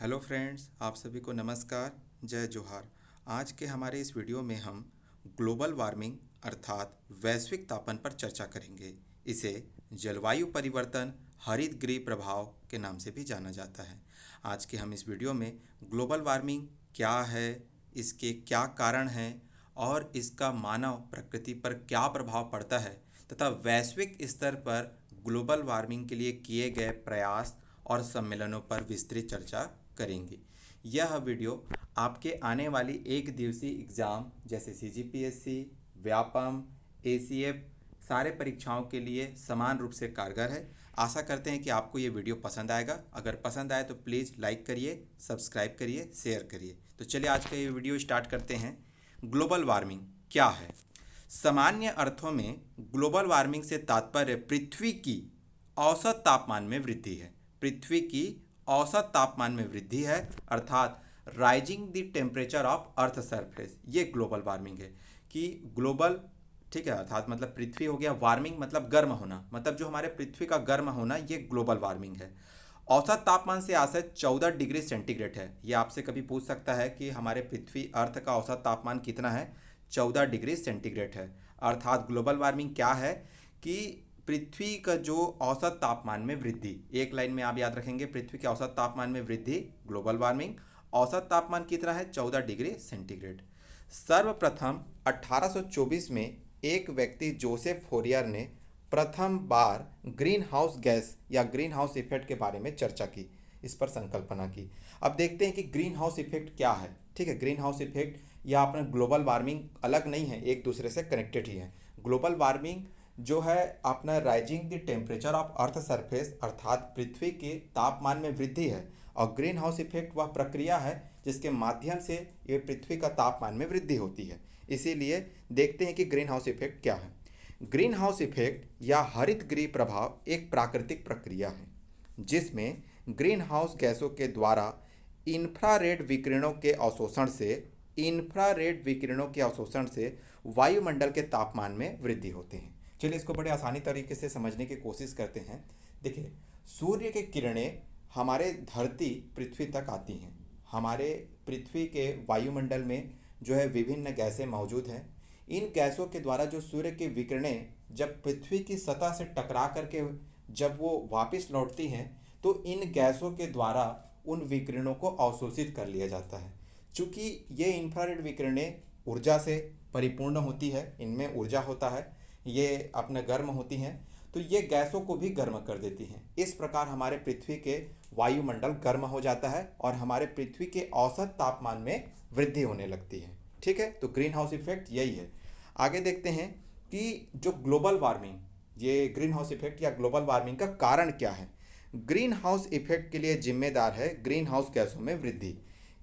Hello friends, आप सभी को नमस्कार, जय जोहार। आज के हमारे इस वीडियो में हम ग्लोबल वार्मिंग अर्थात वैश्विक तापन पर चर्चा करेंगे। इसे जलवायु परिवर्तन हरित गृह प्रभाव के नाम से भी जाना जाता है। आज के हम इस वीडियो में ग्लोबल वार्मिंग क्या है, इसके क्या कारण हैं और इसका मानव प्रकृति पर क्या प्रभाव पड़ता है तथा वैश्विक स्तर पर ग्लोबल वार्मिंग के लिए किए गए प्रयास और सम्मेलनों पर विस्तृत चर्चा करेंगे। यह वीडियो आपके आने वाली एक दिवसीय एग्ज़ाम जैसे सीजीपीएससी, व्यापम, एसीएफ सारे परीक्षाओं के लिए समान रूप से कारगर है। आशा करते हैं कि आपको ये वीडियो पसंद आएगा। अगर पसंद आए तो प्लीज़ लाइक करिए, सब्सक्राइब करिए, शेयर करिए। तो चलिए आज का ये वीडियो स्टार्ट करते हैं। ग्लोबल वार्मिंग क्या है? सामान्य अर्थों में ग्लोबल वार्मिंग से तात्पर्य पृथ्वी की औसत तापमान में वृद्धि है। पृथ्वी की औसत तापमान में वृद्धि है अर्थात rising the temperature of earth surface, ये ग्लोबल वार्मिंग है। कि ग्लोबल, ठीक है, अर्थात मतलब पृथ्वी हो गया, वार्मिंग मतलब गर्म होना, मतलब जो हमारे पृथ्वी का गर्म होना, ये ग्लोबल वार्मिंग है। औसत तापमान से आशय 14 डिग्री सेंटीग्रेड है। ये आपसे कभी पूछ सकता है कि हमारे पृथ्वी अर्थ का औसत तापमान कितना है? 14 डिग्री सेंटीग्रेड है। अर्थात ग्लोबल वार्मिंग क्या है कि पृथ्वी का जो औसत तापमान में वृद्धि, एक लाइन में आप याद रखेंगे, पृथ्वी के औसत तापमान में वृद्धि ग्लोबल वार्मिंग। औसत तापमान कितना है? 14 डिग्री सेंटीग्रेड। सर्वप्रथम 1824 में एक व्यक्ति जोसेफ फोरियर ने प्रथम बार ग्रीन हाउस गैस या ग्रीन हाउस इफेक्ट के बारे में चर्चा की, इस पर संकल्पना की। अब देखते हैं कि ग्रीन हाउस इफेक्ट क्या है। ठीक है, ग्रीन हाउस इफेक्ट या अपना ग्लोबल वार्मिंग अलग नहीं है, एक दूसरे से कनेक्टेड ही है। ग्लोबल वार्मिंग जो है अपना rising the temperature of earth surface अर्थात पृथ्वी के तापमान में वृद्धि है, और ग्रीन हाउस इफेक्ट वह प्रक्रिया है जिसके माध्यम से ये पृथ्वी का तापमान में वृद्धि होती है। इसीलिए देखते हैं कि ग्रीन हाउस इफेक्ट क्या है। ग्रीन हाउस इफेक्ट या हरित गृह प्रभाव एक प्राकृतिक प्रक्रिया है जिसमें ग्रीन हाउस गैसों के द्वारा इंफ्रारेड विकिरणों के अवशोषण से वायुमंडल के तापमान में वृद्धि होती है। चलिए इसको बड़े आसानी तरीके से समझने की कोशिश करते हैं। देखिए, सूर्य की किरणें हमारे धरती पृथ्वी तक आती हैं। हमारे पृथ्वी के वायुमंडल में जो है विभिन्न गैसें मौजूद हैं। इन गैसों के द्वारा जो सूर्य की विकिरणें जब पृथ्वी की सतह से टकरा करके जब वो वापस लौटती हैं तो इन गैसों के द्वारा उन विकिरणों को अवशोषित कर लिया जाता है। चूँकि ये इंफ्रारेड विकिरणें ऊर्जा से परिपूर्ण होती है, इनमें ऊर्जा होता है, ये अपने गर्म होती हैं, तो ये गैसों को भी गर्म कर देती हैं। इस प्रकार हमारे पृथ्वी के वायुमंडल गर्म हो जाता है और हमारे पृथ्वी के औसत तापमान में वृद्धि होने लगती है। ठीक है, तो ग्रीन हाउस इफेक्ट यही है। आगे देखते हैं कि जो ग्लोबल वार्मिंग, ये ग्रीन हाउस इफेक्ट या ग्लोबल वार्मिंग का कारण क्या है। ग्रीन हाउस इफेक्ट के लिए जिम्मेदार है ग्रीन हाउस गैसों में वृद्धि।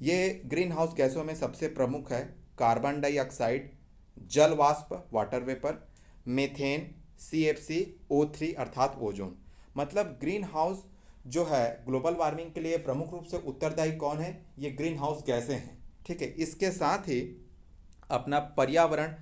ये ग्रीन हाउस गैसों में सबसे प्रमुख है कार्बन डाइऑक्साइड, जल वाष्प water vapour, methane, CFC, O3 अर्थात ओजोन। मतलब ग्रीन हाउस जो है ग्लोबल वार्मिंग के लिए प्रमुख रूप से उत्तरदायी कौन है? ये ग्रीन हाउस गैसें हैं। ठीक है, इसके साथ ही अपना पर्यावरण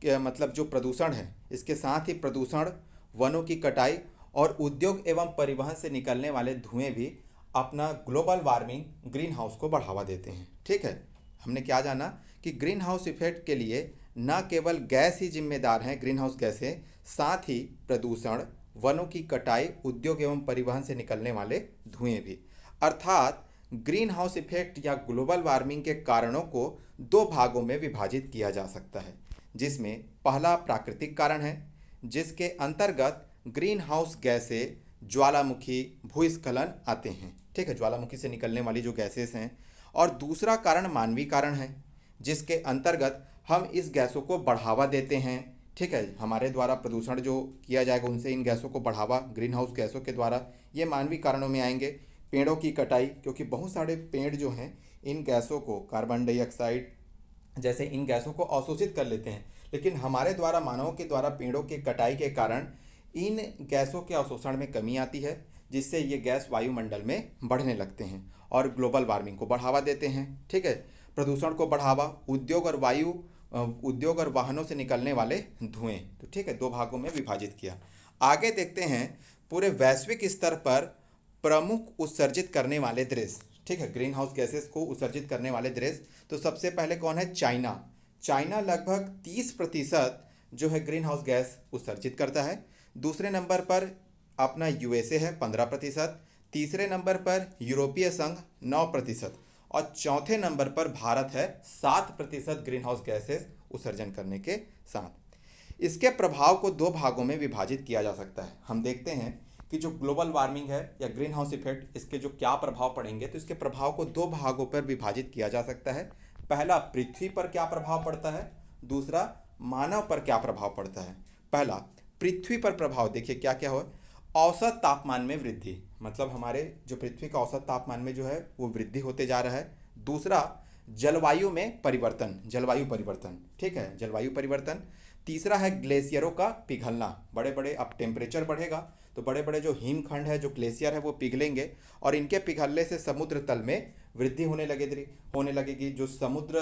के मतलब जो प्रदूषण है, इसके साथ ही प्रदूषण, वनों की कटाई और उद्योग एवं परिवहन से निकलने वाले धुएं भी अपना ग्लोबल वार्मिंग ग्रीन हाउस को बढ़ावा देते हैं। ठीक है, हमने क्या जाना कि ग्रीन हाउस इफेक्ट के लिए न केवल गैस ही जिम्मेदार हैं, ग्रीन हाउस गैसें, साथ ही प्रदूषण, वनों की कटाई, उद्योग एवं परिवहन से निकलने वाले धुएं भी। अर्थात ग्रीन हाउस इफेक्ट या ग्लोबल वार्मिंग के कारणों को दो भागों में विभाजित किया जा सकता है, जिसमें पहला प्राकृतिक कारण है जिसके अंतर्गत ग्रीन हाउस गैसें ज्वालामुखी, भूस्खलन आते हैं। ठीक है, ज्वालामुखी से निकलने वाली जो गैसेस हैं। और दूसरा कारण मानवीय कारण है जिसके अंतर्गत हम इस गैसों को बढ़ावा देते हैं। ठीक है, हमारे द्वारा प्रदूषण जो किया जाएगा उनसे इन गैसों को बढ़ावा ग्रीन हाउस गैसों के द्वारा, ये मानवीय कारणों में आएंगे। पेड़ों की कटाई, क्योंकि बहुत सारे पेड़ जो हैं इन गैसों को, कार्बन डाइऑक्साइड जैसे इन गैसों को अवशोषित कर लेते हैं, लेकिन हमारे द्वारा, मानवों के द्वारा पेड़ों की कटाई के कारण इन गैसों के अवशोषण में कमी आती है, जिससे ये गैस वायुमंडल में बढ़ने लगते हैं और ग्लोबल वार्मिंग को बढ़ावा देते हैं। ठीक है, प्रदूषण को बढ़ावा, उद्योग और वाहनों से निकलने वाले धुएं। तो ठीक है, दो भागों में विभाजित किया। आगे देखते हैं पूरे वैश्विक स्तर पर प्रमुख उत्सर्जित करने वाले देश। ठीक है, ग्रीन हाउस गैसेस को उत्सर्जित करने वाले देश। तो सबसे पहले कौन है? चाइना। चाइना लगभग 30% जो है ग्रीन हाउस गैस उत्सर्जित करता है। दूसरे नंबर पर अपना यूएसए है 15%। तीसरे नंबर पर यूरोपीय संघ 9%। और चौथे नंबर पर भारत है 7% ग्रीन हाउस गैसेस उत्सर्जन करने के साथ। इसके प्रभाव को दो भागों में विभाजित किया जा सकता है। हम देखते हैं कि जो ग्लोबल वार्मिंग है या ग्रीन हाउस इफेक्ट, इसके जो क्या प्रभाव पड़ेंगे, तो इसके प्रभाव को दो भागों पर विभाजित किया जा सकता है। पहला, पृथ्वी पर क्या प्रभाव पड़ता है। दूसरा, मानव पर क्या प्रभाव पड़ता है। पहला, पृथ्वी पर प्रभाव देखिए क्या क्या हो। औसत तापमान में वृद्धि, मतलब हमारे जो पृथ्वी का औसत तापमान में जो है वो वृद्धि होते जा रहा है। दूसरा, जलवायु में परिवर्तन, जलवायु परिवर्तन, ठीक है, जलवायु परिवर्तन। तीसरा है ग्लेशियरों का पिघलना, बड़े बड़े, अब टेम्परेचर बढ़ेगा तो बड़े बड़े जो हिमखंड है, जो ग्लेशियर है, वो पिघलेंगे और इनके पिघलने से समुद्र तल में वृद्धि होने लगेगी। जो समुद्र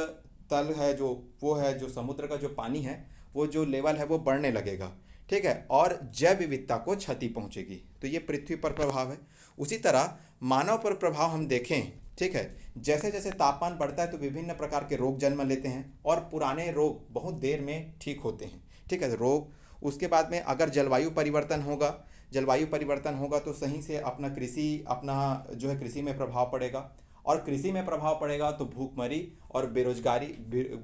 तल है, जो वो है, जो समुद्र का जो पानी है, वो जो लेवल है वो बढ़ने लगेगा, ठीक है, और जैव विविधता को क्षति पहुंचेगी। तो ये पृथ्वी पर प्रभाव है। उसी तरह मानव पर प्रभाव हम देखें, ठीक है, जैसे जैसे तापमान बढ़ता है तो विभिन्न प्रकार के रोग जन्म लेते हैं और पुराने रोग बहुत देर में ठीक होते हैं, ठीक है, रोग। उसके बाद में अगर जलवायु परिवर्तन होगा तो सही से अपना जो है कृषि में प्रभाव पड़ेगा, और कृषि में प्रभाव पड़ेगा तो भूखमरी और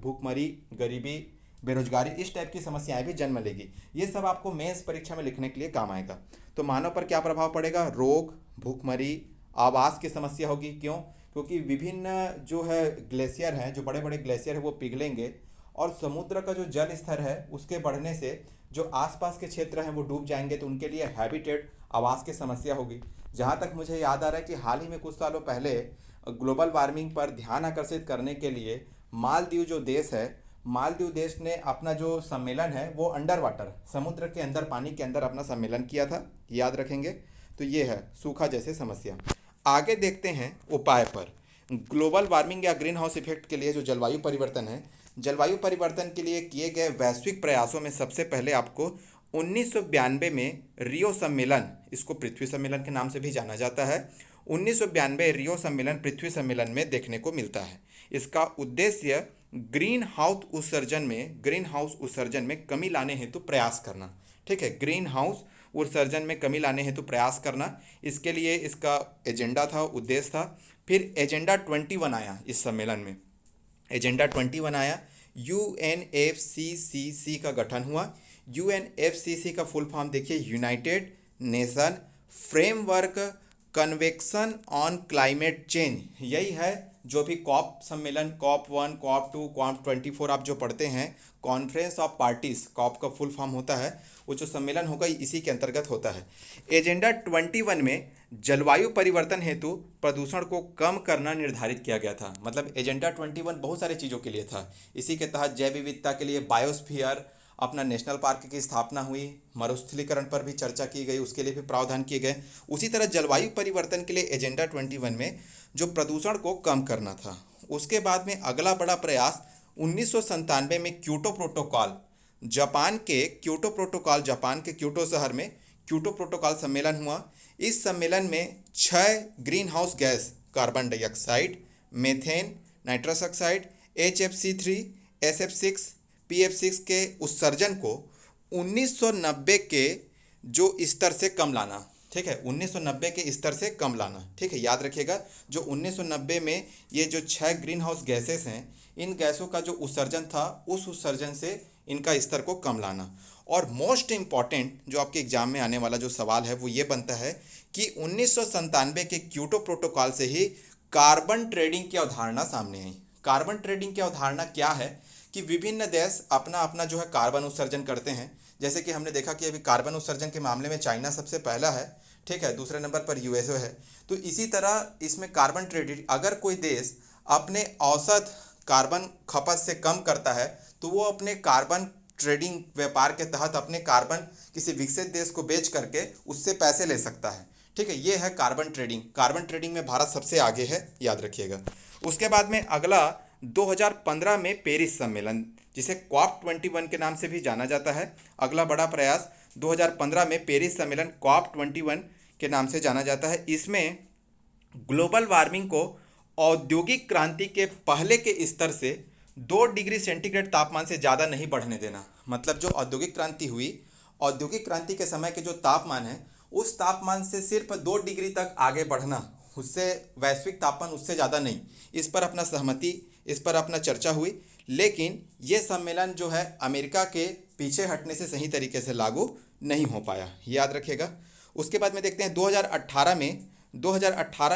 भूखमरी, गरीबी, बेरोजगारी, इस टाइप की समस्याएं भी जन्म लेगी। ये सब आपको मेंस परीक्षा में लिखने के लिए काम आएगा। तो मानव पर क्या प्रभाव पड़ेगा? रोग, भूखमरी, आवास की समस्या होगी। क्यों? क्योंकि विभिन्न जो है ग्लेशियर हैं, जो बड़े बड़े ग्लेशियर हैं, वो पिघलेंगे और समुद्र का जो जल स्तर है उसके बढ़ने से जो आसपास के क्षेत्र हैं वो डूब जाएंगे, तो उनके लिए हैबिटेट, आवास की समस्या होगी। जहाँ तक मुझे याद आ रहा है कि हाल ही में कुछ सालों पहले ग्लोबल वार्मिंग पर ध्यान आकर्षित करने के लिए मालदीव जो देश है, मालदीव देश ने अपना जो सम्मेलन है वो अंडर वाटर, समुद्र के अंदर, पानी के अंदर अपना सम्मेलन किया था, याद रखेंगे। तो ये है सूखा जैसे समस्या। आगे देखते हैं उपाय पर। ग्लोबल वार्मिंग या ग्रीन हाउस इफेक्ट के लिए जो जलवायु परिवर्तन है, जलवायु परिवर्तन के लिए किए गए वैश्विक प्रयासों में सबसे पहले आपको 1992 में रियो सम्मेलन, इसको पृथ्वी सम्मेलन के नाम से भी जाना जाता है, 1992 रियो सम्मेलन पृथ्वी सम्मेलन में देखने को मिलता है। इसका उद्देश्य ग्रीन हाउस उत्सर्जन में कमी लाने हेतु प्रयास करना, ठीक है, ग्रीन हाउस उत्सर्जन में कमी लाने हेतु प्रयास करना, इसके लिए इसका एजेंडा था, उद्देश्य था। फिर एजेंडा 21 आया इस सम्मेलन में, एजेंडा 21 आया, यूएनएफसीसीसी का गठन हुआ। यूएनएफसीसी का फुल फॉर्म देखिए, United nation framework convection on climate change. यही है जो भी कॉप सम्मेलन, कॉप 1, कॉप 2, कॉप 24 आप जो पढ़ते हैं, कॉन्फ्रेंस ऑफ पार्टीज, कॉप का फुल फॉर्म होता है, वो जो सम्मेलन होगा इसी के अंतर्गत होता है। एजेंडा 21 में जलवायु परिवर्तन हेतु प्रदूषण को कम करना निर्धारित किया गया था। मतलब एजेंडा 21 बहुत सारे चीज़ों के लिए था। इसी के तहत जैव विविधता के लिए बायोस्फीयर, अपना नेशनल पार्क की स्थापना हुई, मरुस्थलीकरण पर भी चर्चा की गई, उसके लिए भी प्रावधान किए गए। उसी तरह जलवायु परिवर्तन के लिए एजेंडा 21 में जो प्रदूषण को कम करना था। उसके बाद में अगला बड़ा प्रयास 1997 में क्योटो प्रोटोकॉल, जापान के क्योटो शहर में क्योटो प्रोटोकॉल सम्मेलन हुआ। इस सम्मेलन में 6 green house gas, carbon dioxide, methane, nitrous oxide, HFC3, SF6, PF6 के उत्सर्जन को 1990 के जो स्तर से कम लाना, ठीक है, 1990 के स्तर से कम लाना, ठीक है, याद रखिएगा। जो 1990 में ये जो 6 ग्रीन हाउस गैसेस हैं, इन गैसों का जो उत्सर्जन था, उस उत्सर्जन से इनका स्तर को कम लाना। और मोस्ट इम्पॉर्टेंट जो आपके एग्जाम में आने वाला जो सवाल है वो ये बनता है कि 1997 के क्योटो प्रोटोकॉल से ही कार्बन ट्रेडिंग की अवधारणा सामने आई। कार्बन ट्रेडिंग की अवधारणा क्या है कि विभिन्न देश अपना अपना जो है कार्बन उत्सर्जन करते हैं। जैसे कि हमने देखा कि अभी कार्बन उत्सर्जन के मामले में चाइना सबसे पहला है, ठीक है, दूसरे नंबर पर यूएसए है। तो इसी तरह इसमें कार्बन ट्रेडिंग, अगर कोई देश अपने औसत कार्बन खपत से कम करता है तो वो अपने कार्बन ट्रेडिंग व्यापार के तहत अपने कार्बन किसी विकसित देश को बेच करके उससे पैसे ले सकता है, ठीक है, ये है कार्बन ट्रेडिंग। कार्बन ट्रेडिंग में भारत सबसे आगे है, याद रखिएगा। उसके बाद में अगला 2015 में पेरिस सम्मेलन, जिसे कॉप 21 के नाम से भी जाना जाता है। अगला बड़ा प्रयास 2015 में पेरिस सम्मेलन कॉप 21 के नाम से जाना जाता है। इसमें ग्लोबल वार्मिंग को औद्योगिक क्रांति के पहले के स्तर से 2 डिग्री सेंटीग्रेड तापमान से ज़्यादा नहीं बढ़ने देना। मतलब जो औद्योगिक क्रांति हुई, औद्योगिक क्रांति के समय के जो तापमान है उस तापमान से सिर्फ 2 डिग्री तक आगे बढ़ना, उससे वैश्विक तापमान उससे ज़्यादा नहीं। इस पर अपना सहमति, इस पर अपना चर्चा हुई। लेकिन ये सम्मेलन जो है अमेरिका के पीछे हटने से सही तरीके से लागू नहीं हो पाया, याद रखिएगा। उसके बाद में देखते हैं 2018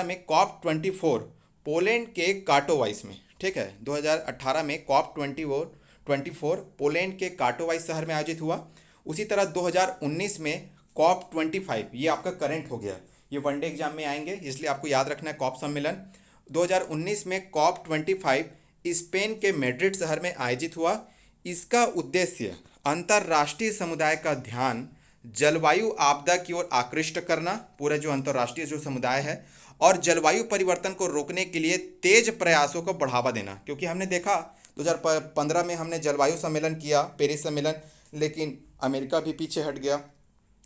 में COP24 पोलैंड के काटोवाइस में, ठीक है, 2018 में COP24 पोलैंड के काटोवाइस शहर में आयोजित हुआ। उसी तरह 2019 में COP25, ये आपका करंट हो गया, ये वनडे एग्जाम में आएंगे इसलिए आपको याद रखना है। कॉप सम्मेलन 2019 में COP25 स्पेन के मैड्रिड शहर में आयोजित हुआ। इसका उद्देश्य अंतर्राष्ट्रीय समुदाय का ध्यान जलवायु आपदा की ओर आकृष्ट करना, पूरे जो अंतर्राष्ट्रीय जो समुदाय है, और जलवायु परिवर्तन को रोकने के लिए तेज प्रयासों को बढ़ावा देना। क्योंकि हमने देखा 2015 में हमने जलवायु सम्मेलन किया, पेरिस सम्मेलन, लेकिन अमेरिका भी पीछे हट गया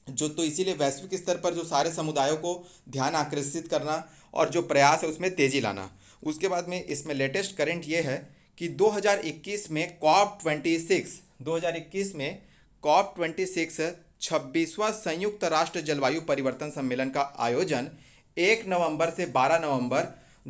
तो इसीलिए वैश्विक स्तर पर जो सारे समुदायों को ध्यान आकर्षित करना और जो प्रयास है उसमें तेजी लाना। उसके बाद में इसमें लेटेस्ट करंट ये है कि 2021 में COP26 26वां संयुक्त राष्ट्र जलवायु परिवर्तन सम्मेलन का आयोजन 1 नवंबर से 12 नवंबर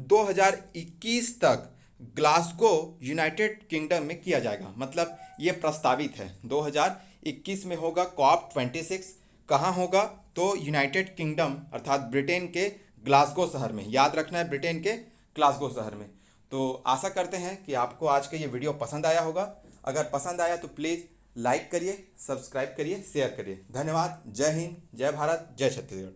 2021 तक ग्लासगो यूनाइटेड किंगडम में किया जाएगा। मतलब ये प्रस्तावित है 2021 में होगा COP26। कहाँ होगा? तो यूनाइटेड किंगडम अर्थात ब्रिटेन के ग्लासगो शहर में, याद रखना है, ब्रिटेन के ग्लासगो शहर में। तो आशा करते हैं कि आपको आज का ये वीडियो पसंद आया होगा। अगर पसंद आया तो प्लीज़ लाइक करिए, सब्सक्राइब करिए, शेयर करिए। धन्यवाद। जय हिंद, जय भारत, जय छत्तीसगढ़।